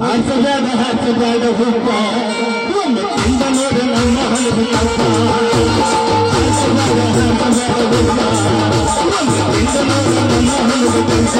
ಹಾಸಬೇಡ ಹುಡುಗ ಒಮ್ಮೆ ತಿಂದ ನೋಡ ನಮ್ಮ ಹಲವು ಕಲ್ಪ ಹಾಸಬೇಡ ಹುಡುಗ ಒಮ್ಮೆ ತಿಂದ ನೋಡ ನಮ್ಮ ಹಲವು ಕಲ್ಪ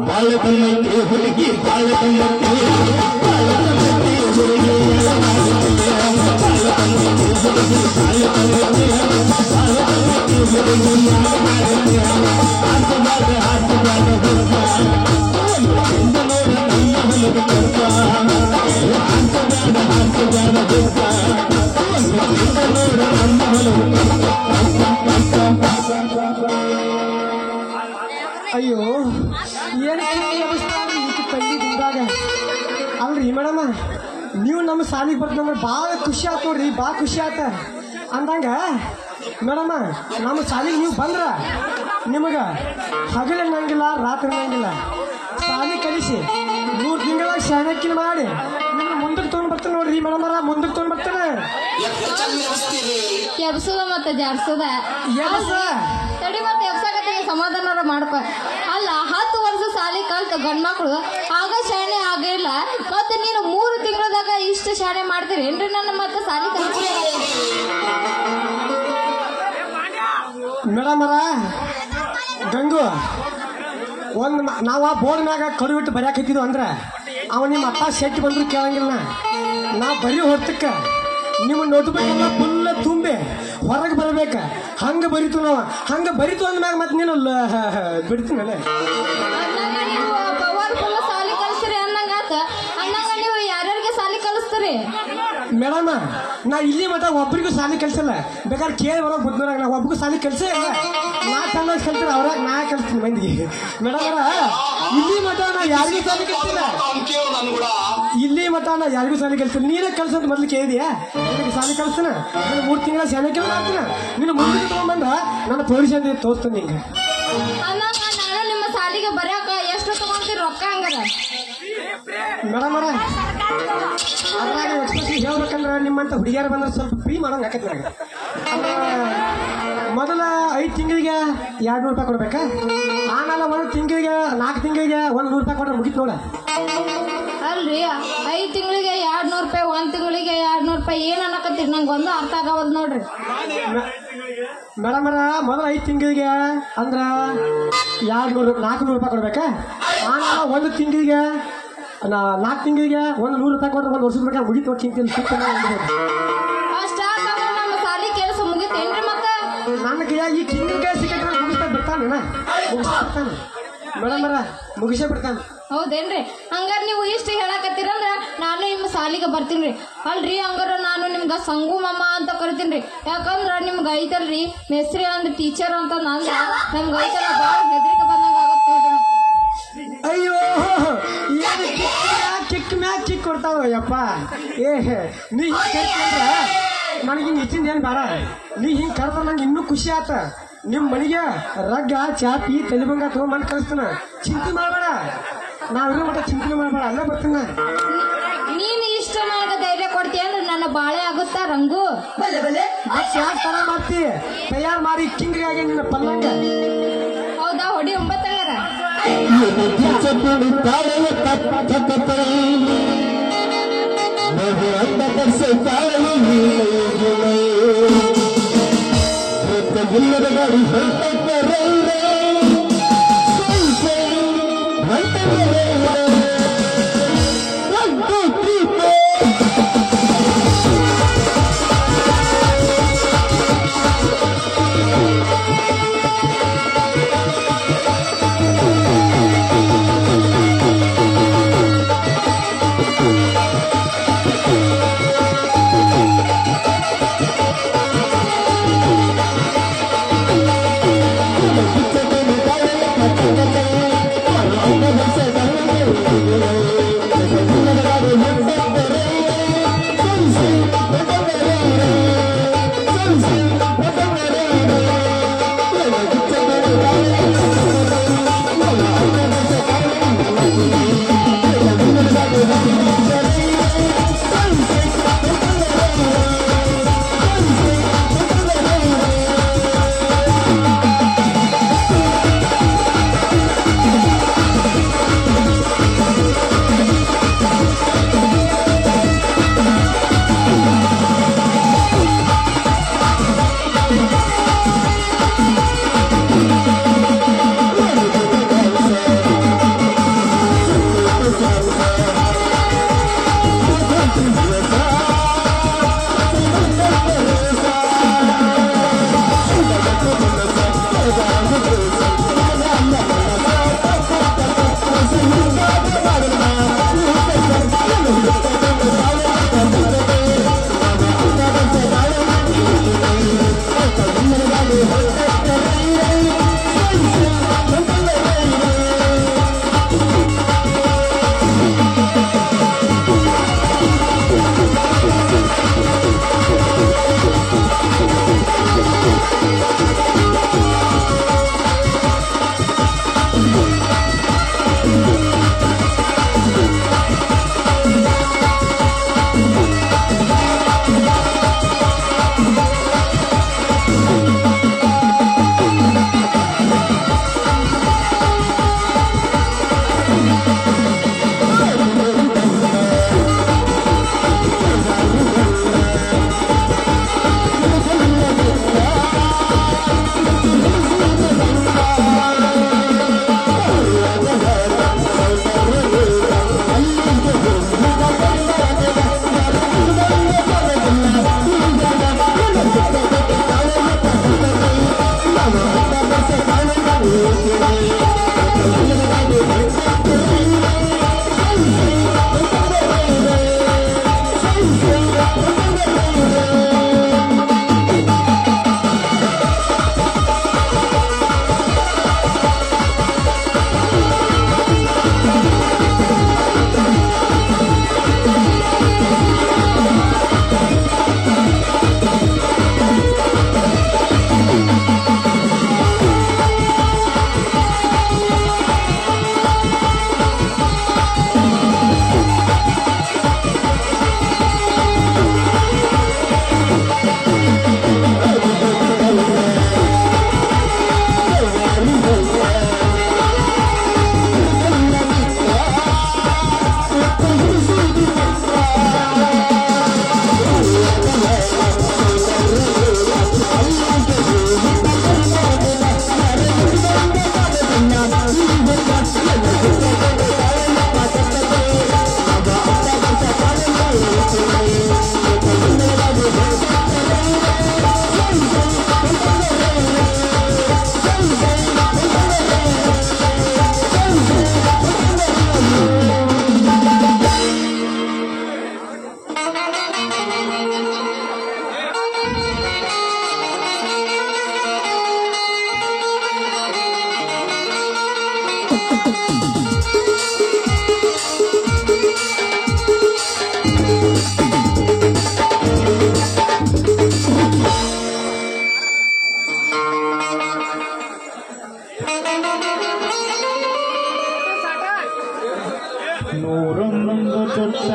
ಬಾಳಕನ್ನಕ್ಕೆ ಹುಡುಗಿ ಬಾಳಕನ್ನಕ್ಕೆ ಬಾಳಕನ್ನಕ್ಕೆ ಹುಡುಗಿ ಬಾಳಕನ್ನಕ್ಕೆ ಹುಡುಗಿ ಬಾಳಕನ್ನಕ್ಕೆ ಹುಡುಗಿ ಹಾಸಬೇಡ ಹುಡುಗ ಹಿಂದ ನೋಡ ನಮ್ಮ ಹಲವು ಕಲ್ಪ ಹಾಸಬೇಡ ಹುಡುಗ ಹಿಂದ ನೋಡ ನಮ್ಮ ಹಲವು ಅಯ್ಯೋ ಏನು ತಂಗಿ ದಿಂದಾಗ ಅಲ್ರಿ ಮೇಡಮ ನೀವು ನಮ್ಮ ಸಾಲಿಗೆ ಬರ್ತೀವಿ ಭಾಳ ಖುಷಿ ಆಯ್ತು ನೋಡ್ರಿ ಭಾಳ ಖುಷಿ ಆಯ್ತ ಅಂದಂಗ ಮೇಡಮ ನಮ್ಮ ಸಾಲಿಗೆ ನೀವು ಬಂದ್ರ ನಿಮಗೆ ಹಗಲು ಅನ್ನಂಗಿಲ್ಲ ರಾತ್ರಿ ಅನ್ನಂಗಿಲ್ಲ ಸಾಲಿ ಕಲಿಸಿ 3 ತಿಂಗಳಾಗ ಶಾಣಕ್ಕಿನ ಮಾಡಿ ನಿಮ್ಗೆ ಮುಂದಕ್ಕೆ ತೊಗೊಂಡು ಬರ್ತಾನೆ ನೋಡ್ರಿ ಮೇಡಮರ ಮುಂದಕ್ಕೆ ತೊಗೊಂಡು ಬರ್ತಾನೆ ಎಬ್ಸೋದ ಮತ್ತೆ ಜಾಡ್ಸೋದ ತಡಿ ಮತ್ತೆ ಎಬ್ಸಾಕತ್ತೀವಿ ಸಮಾಧಾನ ಮಾಡ್ಕೊ ಅಲ್ಲ 10 ವರ್ಷ ಸಾಲಿ ಕಲ್ತ ಗಂಡ್ಮಕ್ಳು ಆಗ ಶಾಣೆ ಆಗಿಲ್ಲ ಮತ್ತೆ ನೀನು 3 ತಿಂಗಳದಾಗ ಇಷ್ಟು ಶಾಣೆ ಮಾಡ್ತೀರಿ ಏನ್ರಿ ನನ್ನ ಮತ್ತೆ ಸಾಲಿ ಕಲ್ತಿ ಮೇಡಮರ ಗಂಗು ಒಂದು ನಾವು ಆ ಬೋರ್ಡ್ ಮ್ಯಾಗ ಕಡು ಬಿಟ್ಟು ಬರ್ಯಾಕತ್ತಿದ್ವು ಅಂದ್ರೆ ಅವ ನಿಮ್ಮ ಅಪ್ಪ ಶೆಟ್ಟಿ ಬಂದ್ರು ಕೇಳಂಗಿಲ್ಲ ನಾ ಬರೀ ಹೊತ್ತಕ್ಕೆ ನಿಮ್ಮ ನೋಟ್ಬೇಕೆಲ್ಲ ಫುಲ್ ತುಂಬಿ ಹೊರಗೆ ಬರಬೇಕ ಹಂಗೆ ಬರೀತು ನಾವು ಹಂಗೆ ಬರೀತು ಅಂದ್ಮ್ಯಾಗ ಮತ್ತೆ ನೀನು ಬಿಡ್ತೀನಲ್ಲ ಪವರ್ಫುಲ್ ಸಾಲಿ ಕಲಿಸ್ರಿ ಅಂದಂಗಾತ ಅಂದಂಗ ನೀವು ಯಾರ್ಯಾರಿಗೆ ಸಾಲಿ ಕಲಿಸ್ತೀರಿ ಮೇಡಮ ನಾ ಇಲ್ಲಿ ಮಟ್ಟ ಒಬ್ಬರಿಗೂ ಸಾಲಿ ಕಲ್ಸಲ್ಲ ಬೇಕಾದ್ರೆ ಕೇಳಿ ಬರೋ ಬುದ್ಧನಾಗ ನಾ ಒಬ್ಬರಿಗೂ ಸಾಲಿ ಕಲ್ಸೇ ಇಲ್ಲ ನಾ ಚೆನ್ನಾಗಿ ಕಲ್ತಿರ ಅವ್ರಾಗ ನಾ ಕಲ್ಸ್ತೀನಿ ಮಂದಿಗೆ ಮೇಡಮರ ಇಲ್ಲಿ ಮಠ ನಾ ಯಾರಿಗೂ ಸಾಲಿ ಕಲ್ಸಿಲ್ಲ ಇಲ್ಲಿ ಮಠ ನಾ ಯಾರಿಗೂ ಸಾಲಿ ಕಲ್ಸಿಲ್ಲ ನೀನೇ ಕಲ್ಸಂತ ಮೊದ್ಲು ಕೇಳಿದ್ಯಾ ನಿನಗೆ ಸಾಲಿ ಕಲ್ಸ್ತಾನ ನೀನು 3 ತಿಂಗಳ ಶಾಲೆಗೆ ಮಾಡ್ತೀನ ನೀನು ಮುಂದೆ ತಗೊಂಡ್ಬಂದ ನನ್ನ ತೋರಿಸಿ ತೋರಿಸ್ತಾನೆ ನಿಂಗೆ ಅಂದಂಗ ನಾನು ನಿಮ್ಮ ಸಾಲಿಗೆ ಬರ್ಯಾಕ ಎಷ್ಟು ತಗೊಂತೀರಿ ರೊಕ್ಕ ಹಂಗಾರ ಮೇಡಮರ ಅದ್ರಾಗ ಎಕ್ಸ್ಪೆಷಲಿ ಹೇಳ್ಬೇಕಂದ್ರೆ ನಿಮ್ಮಂತ ಹುಡುಗಿಯರು ಬಂದ್ರೆ ಸ್ವಲ್ಪ ಫ್ರೀ ಮಾಡೋಂಗೆ ಆಕೈತಿ ನನಗೆ ಮೊದಲ 5 ತಿಂಗಳಿಗೆ 200 ರೂಪಾಯಿ ಕೊಡ್ಬೇಕಾ ಆಮೇಲೆ 1 ತಿಂಗಳಿಗೆ 4 ತಿಂಗಳಿಗೆ 100 ರೂಪಾಯಿ ಕೊಟ್ರೆ ಮುಗಿತು ನೋಡ ಅಲ್ರಿ 5 ತಿಂಗಳಿಗೆ 200 ರೂಪಾಯಿ 1 ತಿಂಗಳಿಗೆ 200 ರೂಪಾಯಿ ಏನ್ ಅನ್ನಕತ್ತೀರಿ ನಂಗೆ ಒಂದು ಅರ್ಥ ಆಗವಲ್ದು ನೋಡ್ರಿ ಮೇಡಮರ ಮೊದಲ 5 ತಿಂಗಳಿಗೆ ಅಂದ್ರ 400 ರೂಪಾಯಿ ಕೊಡ್ಬೇಕಾ ಆಮೇಲೆ 1 ತಿಂಗಳಿಗೆ 4 ತಿಂಗಳಿಗೆ 100 ರೂಪಾಯಿ ಕೊಟ್ರೆ 1 ವರ್ಷದ ಬೇಕಾದ್ರೆ ಮುಗಿತು ಚಿಂತೆ ಅಷ್ಟ ನಮ್ಮ ಸಾಲಿ ಕೆಲಸ ಮುಗಿತೇನ್ರಿ ಮತ್ತ ನನಗೆ ಈ ತಿಂಗಳಿಗೆ ಸಿಕ್ಕರೆ ಮುಗಿಸ್ತಾ ಬಿಡ್ತಾನೆ ಮುಗಿಸ್ತಾನೆ ಮೇಡಮರ ಮುಗಿಸೇ ಬಿಡ್ತಾನೆ ಹೌದೇನ್ರಿ ಹಂಗಾರ ನೀವು ಇಷ್ಟು ಹೇಳಕತ್ತೀರಂದ್ರ ನಾನು ನಿಮ್ಮ ಸಾಲಿಗೆ ಬರ್ತೀನಿ ಅಲ್ರಿ ಹಂಗಾರ ನಾನು ನಿಮ್ಗ ಸಂಗು ಮಮ್ಮ ಅಂತ ಕರಿತೀನಿ ಯಾಕಂದ್ರ ನಿಮ್ಗೆ ಐತಲ್ರಿ ಮೆಸ್ರಿ ಅಂದ್ರ ಟೀಚರ್ ಅಂತ ನಂದ್ರ ನಮ್ಗೆ ಐತಲ್ಲ ಭಾಳ ಹೆದರಿಕೆ ಬಂದಂಗ ಆಗತ್ತೆ ಅಯ್ಯೋ ಕಿಕ್ ಮ್ಯಾಕ್ ಕಿಕ್ ಕೊಡ್ತಾವ ಯಪ್ಪ ನೀ ಹಿಂಗೆ ನನಗೆ ಹಿಂಗೆ ಹೆಚ್ಚಿಂದ ಏನು ಬೇಡ ನೀ ಹಿಂಗೆ ಕರ್ದ ನಂಗೆ ಇನ್ನೂ ಖುಷಿ ಆತ ನಿಮ್ಮ ಮನೆಗೆ ರಗ್ಗ ಚಾಪಿ ತಲೆಬಂಗ ತಗೊಂಡ್ ಕಳಿಸ್ತಾನ ಚಿಂತೆ ಮಾಡಬೇಡ ನಾವಿರೋ ಮಟ್ಟ ಚಿಂತೆ ಮಾಡಬೇಡ ಅಲ್ಲೇ ಬರ್ತಾನ ನೀನು ಇಷ್ಟ ನನಗೆ ಧೈರ್ಯ ಕೊಡ್ತೀಯ ಅಂದ್ರೆ ನನ್ನ ಬಾಳೆ ಆಗುತ್ತಾ ರಂಗು ಯಾಕೆ ತರ ಮಾಡ್ತಿ ತಯಾರು ಮಾಡಿ ಕಿಂಗ್ರಿಯಾಗಿ ನಿನ್ನ ಪಲ್ಲಂಗ ಹೌದಾ ಹೊಡಿ 9 Thank you. ನೂರೊಂದು ಚೊಟ್ಟ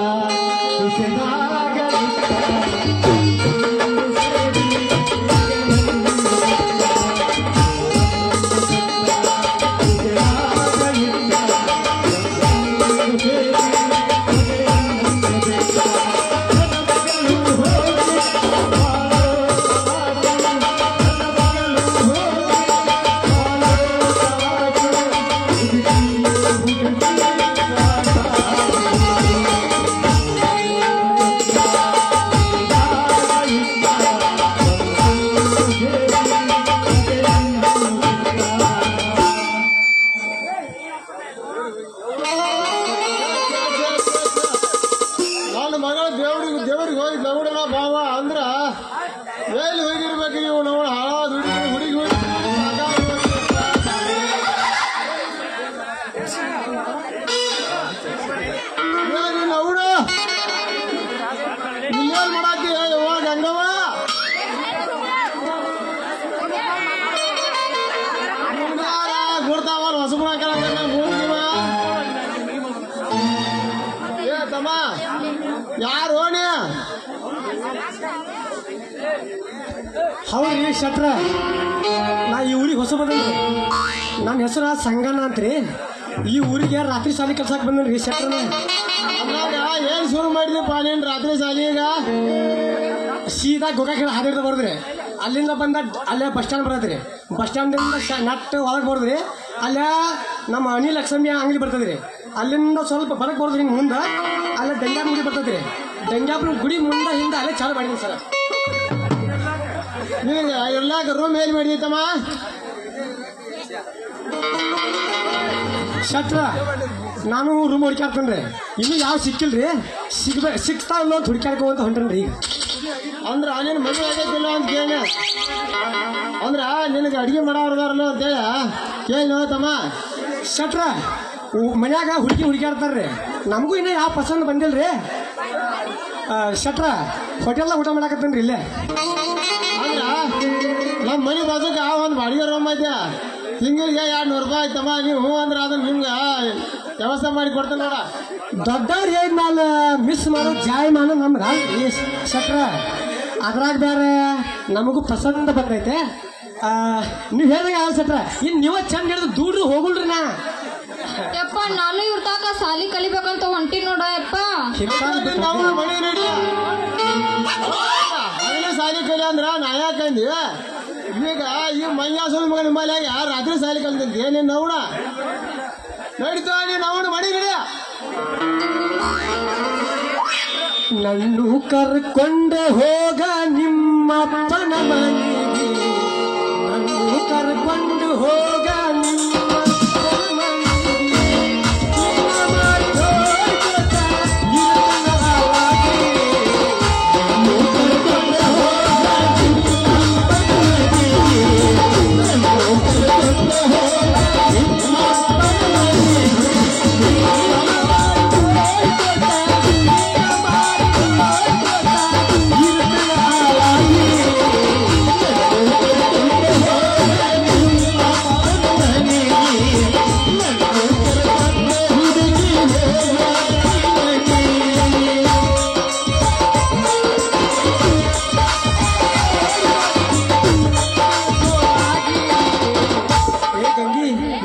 ನನ್ನ ಮಗಳ ದೇವ್ರಿಗೆ ಹೋಗಿ ನವಡನ ಭಾವ ಅಂದ್ರ ಎಲ್ಲಿ ಹೋಗಿರ್ಬೇಕು ನೀವು ನವಳ ಹಾಳಾದ ಹುಡುಗಿ ಹೋಗಿ ನವಡ ಇಲ್ಲೇನ್ ಮಾಡಾತಿ ಯವ್ವ ಗಂಗವ್ವ ಕೊಡ್ತಾವಲ್ಲ ಹೊಸಬಳ ಮೂಗಿವ ಏ ತಮ್ಮ ಯಾರು ಓಣಿ ಹೌದ್ರಿ ಶಟ್ರ ನಾ ಈ ಊರಿಗೆ ಹೊಸ ಬಂದನ್ರಿ ನನ್ನ ಹೆಸರು ಸಂಗಣ್ಣ ಅಂತ್ರಿ ಈ ಊರಿಗೆ ರಾತ್ರಿ ಸಾಲಿ ಕಲ್ಸಕ್ ಬಂದನ್ರಿ ಶಟ್ರನ ಅದ್ರಾಗ ಏನ್ ಶುರು ಮಾಡಿದಪ್ಪ ನೀನ್ ರಾತ್ರಿ ಸಾಲಿ ಈಗ ಸೀದಾ ಗೋಕಾಕ್ ಹಾದಿಡ್ದ ಬರೋದ್ರಿ ಅಲ್ಲಿಂದ ಬಂದ ಅಲ್ಲೇ ಬಸ್ ಸ್ಟ್ಯಾಂಡ್ ಬರತ್ರಿ ಬಸ್ ಸ್ಟ್ಯಾಂಡಿಂದ ನಟ್ ಒಳಗೆ ಬರೋದ್ರಿ ಅಲ್ಲೇ ನಮ್ಮ ಅನಿಲ್ ಲಕ್ಷ್ಮಿ ಅಂಗಡಿ ಬರ್ತದ್ರಿ ಅಲ್ಲಿಂದ ಸ್ವಲ್ಪ ಬರಕ್ ಬರೋದ್ರಿ ಹಿಂಗೆ ಮುಂದೆ ಅಲ್ಲೇ ದಂಗ್ಯಾಪುರ ಗುಡಿ ಬರ್ತದ್ರಿ ದಂಗ್ಯಾಪುರ ಗುಡಿ ಮುಂದೆ ಹಿಂದೆ ಅಲ್ಲೇ ಚಾಲು ಮಾಡಿದ್ದೀನಿ ಸರ್ ನಿನಗೆ ಇರ್ಲಾಕ ರೂಮ್ ಹೇಳಿ ಮಾಡಿದಮ್ಮ ಶಟ್ರ ನಾನು ರೂಮ್ ಹುಡುಕ್ಯಾಡ್ತೇನ್ರಿ ಇನ್ನೂ ಯಾವ ಸಿಕ್ಕಿಲ್ರಿ ಸಿಕ್ಸ್ತಾ ಇಲ್ಲ ಅಂತ ಹುಡುಕ್ಯಾಡ್ಕೋ ಅಂತ ಹೊಂಟನ್ರಿ ಈಗ ಅಂದ್ರ ನೀನ್ ಮದುವೆ ಆಗೈತಿಲ್ಲ ಅಂತ ಕೇಳಿ ಅಂದ್ರ ನಿನಗೆ ಅಡಿಗೆ ಮಾಡೋರ್ದಾರಲ್ಲ ಅಂತೇಳಿ ಕೇಳಿ ತಮ್ಮ ಶಟ್ರ ಮನ್ಯಾಗ ಹುಡುಕ್ಯಾಡ್ತಾರ್ರಿ ನಮಗೂ ಇನ್ನೂ ಯಾವ ಪಸಂದ್ ಬಂದಿಲ್ರಿ ಶಟ್ರ ಹೋಟೆಲ್ದಾಗ ಊಟ ಮಾಡಾಕತ್ತೇನ್ರಿ ಇಲ್ಲೇ ಅಂದ್ರ ನಮ್ಮ ಮನೆ ಬಾಜುಕ ಒಂದು ಬಾಡಿಗೆ ರೂಮ್ ಐತೆ ತಿಂಗಳಿಗೆ 200 ರೂಪಾಯಿ ಆಯ್ತಮ್ಮ ನೀವು ಹ್ಞೂ ಅಂದ್ರೆ ಅದನ್ನ ನಿಮ್ಗೆ ವ್ಯವಸ್ಥೆ ಮಾಡಿ ಕೊಡ್ತೇನೆ ನೋಡ ದೊಡ್ಡವ್ರು ಹೇಳಿದ್ಮೇಲೆ ಮಿಸ್ ಮಾಡೋ ಜಾಯ್ ಮಾಡೋ ನಮ್ಗೆ ಶಟ್ರ ಅದ್ರಾಗ ಬೇರೆ ನಮಗೂ ಪಸಂದ ಬಂದೈತೆ ನೀವು ಹೇಳ್ದಂಗೆ ಯಾವ ಶಟ್ರ ಇನ್ನು ನೀವ ಚಂದ ಹೇಳಿದ್ರೆ ದೂಡ್ರು ಹೋಗುಲ್ರಿ ನಾ ಯಪ್ಪ ನಾನು ಇವ್ರ ತಾಕ ಸಾಲಿ ಕಲಿಬೇಕಂತ ಹೊಂಟಿ ನೋಡ ಯಪ್ಪ ನಾವು ಮನೆ ನಡಿ ಅದನ್ನೇ ಸಾಲಿ ಕಲಿ ಅಂದ್ರ ನಾ ಯಾಕಂದಿ ಈಗ ಈ ಮಂಜಾಸನ ಮಗ ನಿಮ್ಮಲ್ಲಿ ರಾತ್ರಿ ಸಾಲಿ ಕಲ್ತಂತಿ ನೀನ್ ನವಣ ನಡೀತಾ ನೀನ್ ನವಣ ಮಡಿ ನಡಿ ನನ್ನು ಕರ್ಕೊಂಡೆ ಹೋಗ ನಿಮ್ಮಪ್ಪನ ಮನೆಗೆ ನನ್ನು ಕರ್ಕೊಂಡು ಹೋಗ ನಿಮ್ಮಪ್ಪನ ಮನೆಗೆ ನಿನ್ನ ಮಾತೋಡ್ಕೊತ ಇರುತ್ತನ ಹಾಗೆ. ನನ್ನು ಕರ್ಕೊಂಡು ಹೋಗ ನಿಮ್ಮಪ್ಪನ ಮನೆಗೆ ನನ್ನು ಕರ್ಕೊಂಡು ಹೋಗ ನಿಮ್ಮಪ್ಪನ ಮನೆಗೆ ನಿನ್ನ ಮಾತೋಡ್ಕೊತ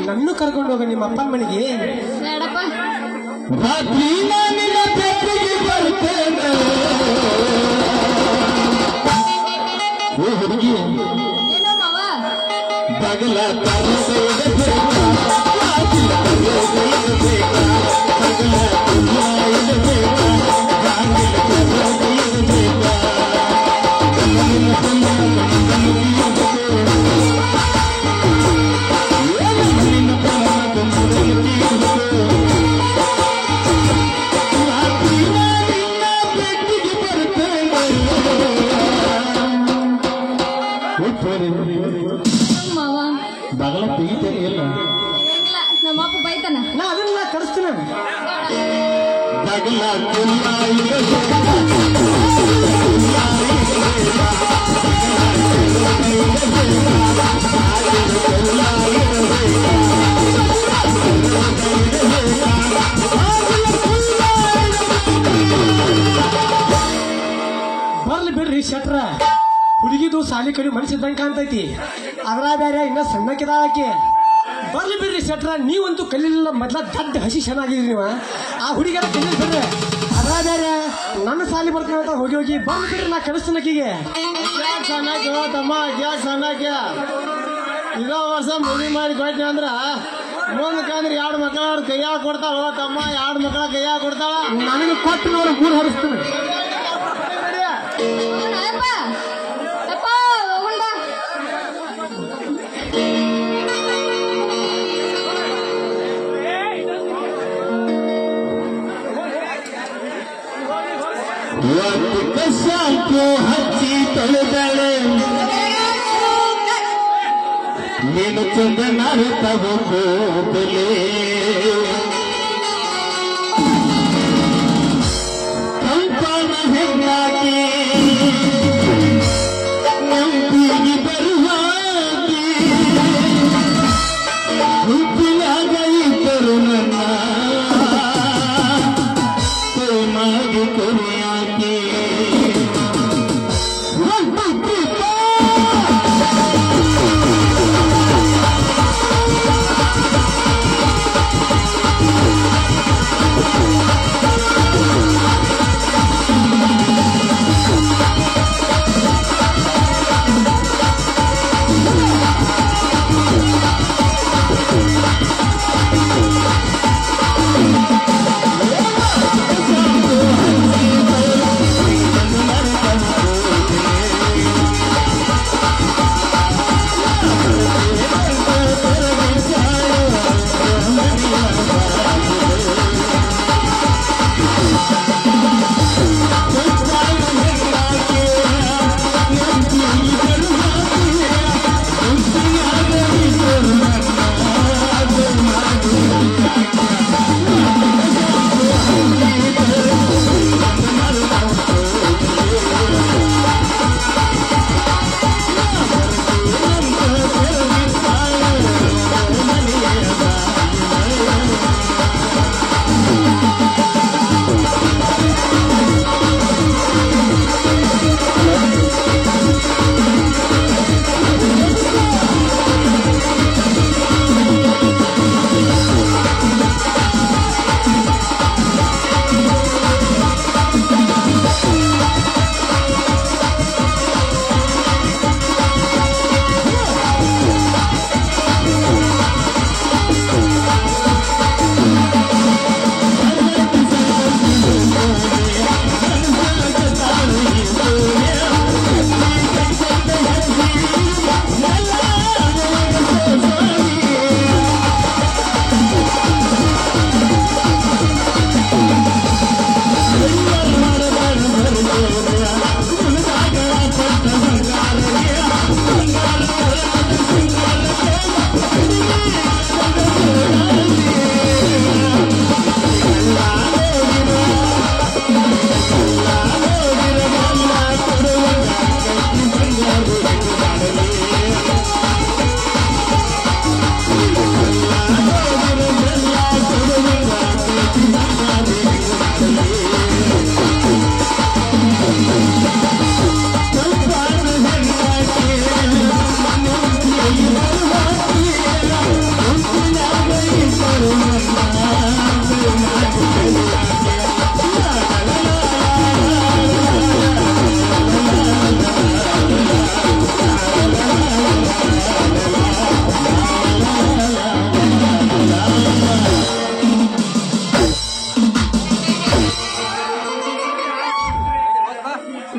ನನ್ನು ಕರ್ಕೊಂಡು ಹೋಗ ನಿಮ್ಮ ಅಪ್ಪನ ಮನೆಗೆ ಬೇಡಪ್ಪ ರಾತ್ರಿ ನಾನಿನ ಬೆಟ್ಟಿಗೆ ಬರ್ತೇನೆ ಓ ಹುಡುಗಿ ಏನೋ ಮಾವ ಬಗಲ ತರಬೇಡ ರಾತ್ರಿ ತರಬೇಡ ಬಗಲ ತುಲಾಯಿಡಬೇಡ ರಾತ್ರಿ ತರಬೇಡ ಕಣ್ಣಿನ ಮಾವ ಬಗಲ ತೆಗಿತೇನೆ ಇಲ್ಲ ಇಲ್ಲ ನಮ್ಮ ಅಪ್ಪ ಬೈತಾನ ನಾ ಅದನ್ನ ಕರೆಸ್ತೀನಿ ಬಗಲ ತುಲಾಯಿಡಬೇಡ ಬಿಡ್ರಿ ಶೆಟ್ರ, ಹುಡುಗಿದು ಸಾಲಿ ಕಡಿ ಮನಸ್ಸಿದ್ದಂಗೆ ಕಾಣ್ತೈತಿ. ಅದ್ರ ಬೇರೆ ಇನ್ನ ಸಣ್ಣಕ್ಕಿದಾಕಿ. ಬರ್ಲಿ ಬಿಡ್ರಿ ಶೆಟ್ರ, ನೀವಂತೂ ಕಲಿಲಿಲ್ಲ. ಮೊದ್ಲ ದಡ್ಡ ಹಸಿ ಚೆನ್ನಾಗಿದ್ರಿ ನೀವು. ಆ ಹುಡುಗಿಯರ ಕಲಿ ಬಿಡ್ರಿ. ಅದ್ರ ಬೇರೆ ನನ್ನ ಸಾಲಿ ಬರ್ತೀನಿ ಅಂತ ಹೋಗಿ ಹೋಗಿ ಬರ್ಲಿ ಬಿಡ್ರಿ, ನಾ ಕಳಿಸ್ತೀನಕ್ಕಿಗೆ. ಯಾಕೆ ಸಣ್ಣಕ್ಕೆ ತಮ್ಮ, ಯಾಕೆ ಸಣ್ಣಕ್ಕೆ ಇದೋ ವರ್ಷ ಮದುವೆ ಮಾಡಿ ಕೊಟ್ಟಿ ಅಂದ್ರ ಮುಂದಕ್ಕಂದ್ರೆ 2 ಮಕ್ಕಳ ಕೈಯಾಗ ಕೊಡ್ತಾಳ ತಮ್ಮ. 2 ಮಕ್ಕಳ ಕೈಯಾಗ ಕೊಡ್ತಾಳ. ನನಗೆ ಕೊಟ್ಟು ನೋಡಿ 3 ಹರಿಸ್ತೀನಿ. ಶಾಂಪು ಹಚ್ಚಿ ತೊಳೆದಳೆ ನೀನು ಚಂದನ ತಗೋಲೆ ಕಂಪನ ಹೆಣ್ಣಾಗಿ ನಂಬಿಗೆ ಬರುವಾಗಿ ಹುಟ್ಟಿನಾಗ ಇದ್ದರು ನನ್ನ ಪ್ರೇಮಾಗಿ ಕೊನೆಯಾಗಿ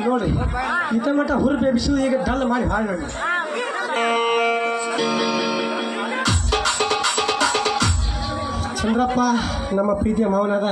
ನೋಡಿ ಇತ ಮಟ್ಟ ಹುರು ಬೇಬಿಸುದು ಈಗ ಡಲ್ ಮಾಡಿ ಹಾಳು ನೋಡಿ. ಚಂದ್ರಪ್ಪ ನಮ್ಮ ಪ್ರೀತಿಯ ಮಾವನಾದ